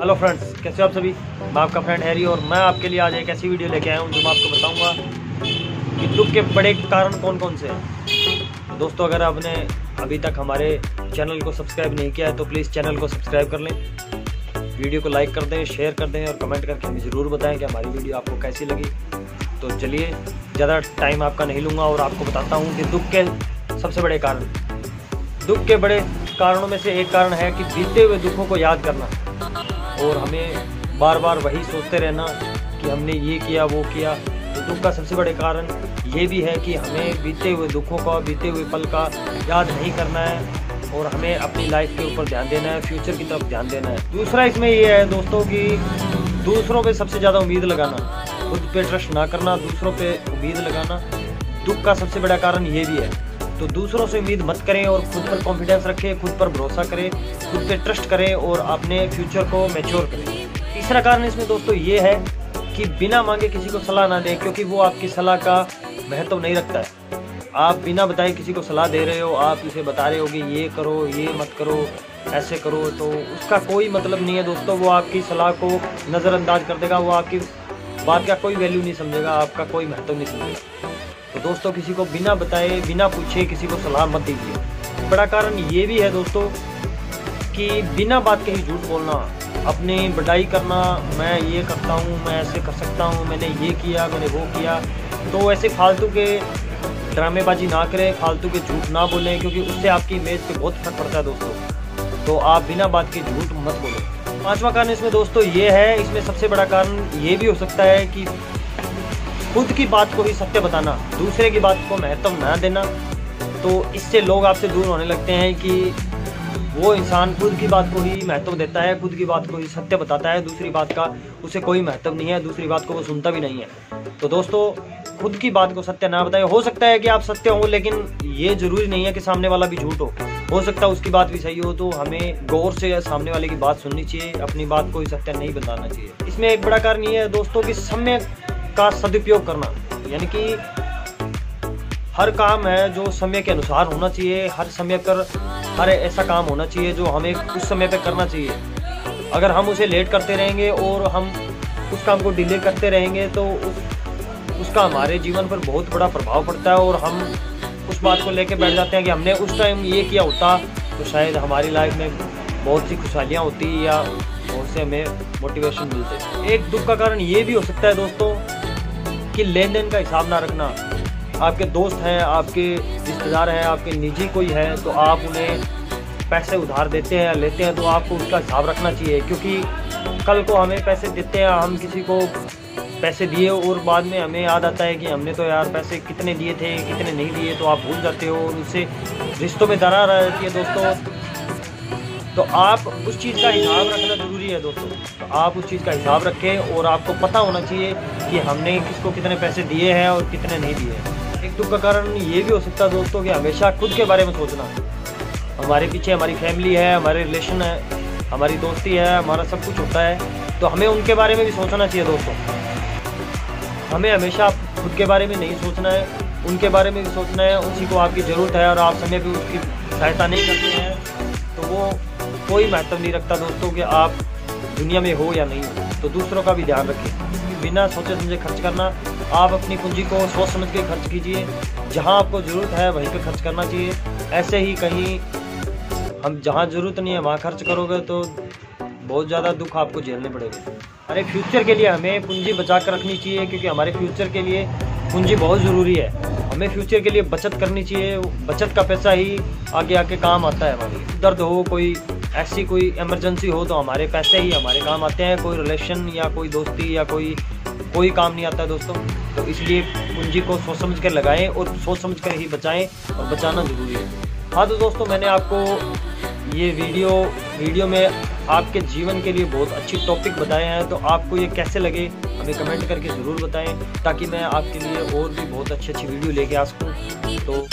Hello friends, कैसे हो आप सभी। मैं आपका फ्रेंड हैरी और मैं आपके लिए आज एक ऐसी वीडियो लेके आया हूँ जो मैं आपको बताऊँगा कि दुख के बड़े कारण कौन कौन से हैं। तो दोस्तों, अगर आपने अभी तक हमारे चैनल को सब्सक्राइब नहीं किया है तो प्लीज़ चैनल को सब्सक्राइब कर लें, वीडियो को लाइक कर दें, शेयर कर दें और कमेंट करके हमें ज़रूर बताएं कि हमारी वीडियो आपको कैसी लगी। तो चलिए, ज़्यादा टाइम आपका नहीं लूँगा और आपको बताता हूँ कि दुख के सबसे बड़े कारण। दुख के बड़े कारणों में से एक कारण है कि बीते हुए दुखों को याद करना और हमें बार बार वही सोचते रहना कि हमने ये किया वो किया। तो दुख का सबसे बड़े कारण ये भी है कि हमें बीते हुए दुखों का, बीते हुए पल का याद नहीं करना है और हमें अपनी लाइफ के ऊपर ध्यान देना है, फ्यूचर की तरफ ध्यान देना है। दूसरा इसमें ये है दोस्तों कि दूसरों पे सबसे ज़्यादा उम्मीद लगाना, खुद पे ट्रस्ट ना करना, दूसरों पे उम्मीद लगाना दुख का सबसे बड़ा कारण ये भी है। तो दूसरों से उम्मीद मत करें और खुद पर कॉन्फिडेंस रखें, खुद पर भरोसा करें, खुद पे ट्रस्ट करें और अपने फ्यूचर को मैच्योर करें। तीसरा कारण इसमें दोस्तों ये है कि बिना मांगे किसी को सलाह ना दें, क्योंकि वो आपकी सलाह का महत्व नहीं रखता है। आप बिना बताए किसी को सलाह दे रहे हो, आप उसे बता रहे हो कि ये करो, ये मत करो, ऐसे करो, तो उसका कोई मतलब नहीं है दोस्तों। वो आपकी सलाह को नज़रअंदाज कर देगा, वो आपकी बात का कोई वैल्यू नहीं समझेगा, आपका कोई महत्व नहीं समझेगा। तो दोस्तों, किसी को बिना बताए, बिना पूछे किसी को सलाह मत दीजिए। बड़ा कारण ये भी है दोस्तों कि बिना बात के ही झूठ बोलना, अपनी बढ़ाई करना, मैं ये करता हूँ, मैं ऐसे कर सकता हूँ, मैंने ये किया, मैंने वो किया। तो ऐसे फालतू के ड्रामेबाजी ना करें, फालतू के झूठ ना बोलें, क्योंकि उससे आपकी इमेज पे बहुत फर्क पड़ता है दोस्तों। तो आप बिना बात के झूठ मत बोलो। पांचवा कारण इसमें दोस्तों ये है, इसमें सबसे बड़ा कारण ये भी हो सकता है कि खुद की बात को ही सत्य बताना, दूसरे की बात को महत्व ना देना। तो इससे लोग आपसे दूर होने लगते हैं कि वो इंसान खुद की बात को ही महत्व देता है, खुद की बात को ही सत्य बताता है, दूसरी बात का उसे कोई महत्व नहीं है, दूसरी बात को वो सुनता भी नहीं है। तो दोस्तों, खुद की बात को सत्य ना बताएं। हो सकता है कि आप सत्य हो, लेकिन ये जरूरी नहीं है कि सामने वाला भी झूठ हो सकता है उसकी बात भी सही हो। तो हमें गौर से सामने वाले की बात सुननी चाहिए, अपनी बात को ही सत्य नहीं बताना चाहिए। इसमें एक बड़ा कारण ये है दोस्तों कि समय का सदुपयोग करना, यानी कि हर काम है जो समय के अनुसार होना चाहिए, हर समय पर हर ऐसा काम होना चाहिए जो हमें उस समय पे करना चाहिए। अगर हम उसे लेट करते रहेंगे और हम उस काम को डिले करते रहेंगे तो उसका हमारे जीवन पर बहुत बड़ा प्रभाव पड़ता है और हम उस बात को लेके बैठ जाते हैं कि हमने उस टाइम ये किया होता तो शायद हमारी लाइफ में बहुत सी खुशहालियाँ होती या बहुत से हमें मोटिवेशन मिलते। एक दुख का कारण ये भी हो सकता है दोस्तों कि लेन देन का हिसाब ना रखना। आपके दोस्त हैं, आपके रिश्तेदार हैं, आपके निजी कोई है, तो आप उन्हें पैसे उधार देते हैं या लेते हैं तो आपको उसका हिसाब रखना चाहिए, क्योंकि कल को हमें पैसे देते हैं, हम किसी को पैसे दिए और बाद में हमें याद आता है कि हमने तो यार पैसे कितने दिए थे, कितने नहीं दिए, तो आप भूल जाते हो और उससे रिश्तों में दरार आ जाती है दोस्तों। तो आप उस चीज़ का हिसाब रखना ज़रूरी है दोस्तों। तो आप उस चीज़ का हिसाब रखें और आपको पता होना चाहिए कि हमने किसको कितने पैसे दिए हैं और कितने नहीं दिए हैं। एक दुख का कारण ये भी हो सकता है दोस्तों कि हमेशा खुद के बारे में सोचना। हमारे पीछे हमारी फैमिली है, हमारे रिलेशन है, हमारी दोस्ती है, हमारा सब कुछ होता है, तो हमें उनके बारे में भी सोचना चाहिए दोस्तों। हमें हमेशा खुद के बारे में नहीं सोचना है, उनके बारे में भी सोचना है। उसी को आपकी ज़रूरत है और आप समय पर उसकी सहायता नहीं करते हैं तो वो कोई महत्व नहीं रखता दोस्तों कि आप दुनिया में हो या नहीं हो। तो दूसरों का भी ध्यान रखिए, बिना सोचे समझे खर्च करना। आप अपनी पूंजी को सोच समझ के खर्च कीजिए, जहां आपको ज़रूरत है वहीं पे खर्च करना चाहिए। ऐसे ही कहीं हम जहां ज़रूरत नहीं है वहां खर्च करोगे तो बहुत ज़्यादा दुख आपको झेलने पड़ेंगे। अरे फ्यूचर के लिए हमें पूंजी बचा कर रखनी चाहिए, क्योंकि हमारे फ्यूचर के लिए पूंजी बहुत ज़रूरी है। हमें फ्यूचर के लिए बचत करनी चाहिए, बचत का पैसा ही आगे आके काम आता है। हमारी दर्द हो, कोई ऐसी कोई इमरजेंसी हो तो हमारे पैसे ही हमारे काम आते हैं, कोई रिलेशन या कोई दोस्ती या कोई काम नहीं आता दोस्तों। तो इसलिए पूंजी को सोच समझ कर लगाएं और सोच समझ कर ही बचाएं और बचाना ज़रूरी है। हाँ तो दोस्तों, मैंने आपको ये वीडियो में आपके जीवन के लिए बहुत अच्छी टॉपिक बताए हैं। तो आपको ये कैसे लगे हमें कमेंट करके ज़रूर बताएं, ताकि मैं आपके लिए और भी बहुत अच्छी वीडियो लेके आ सकूँ। तो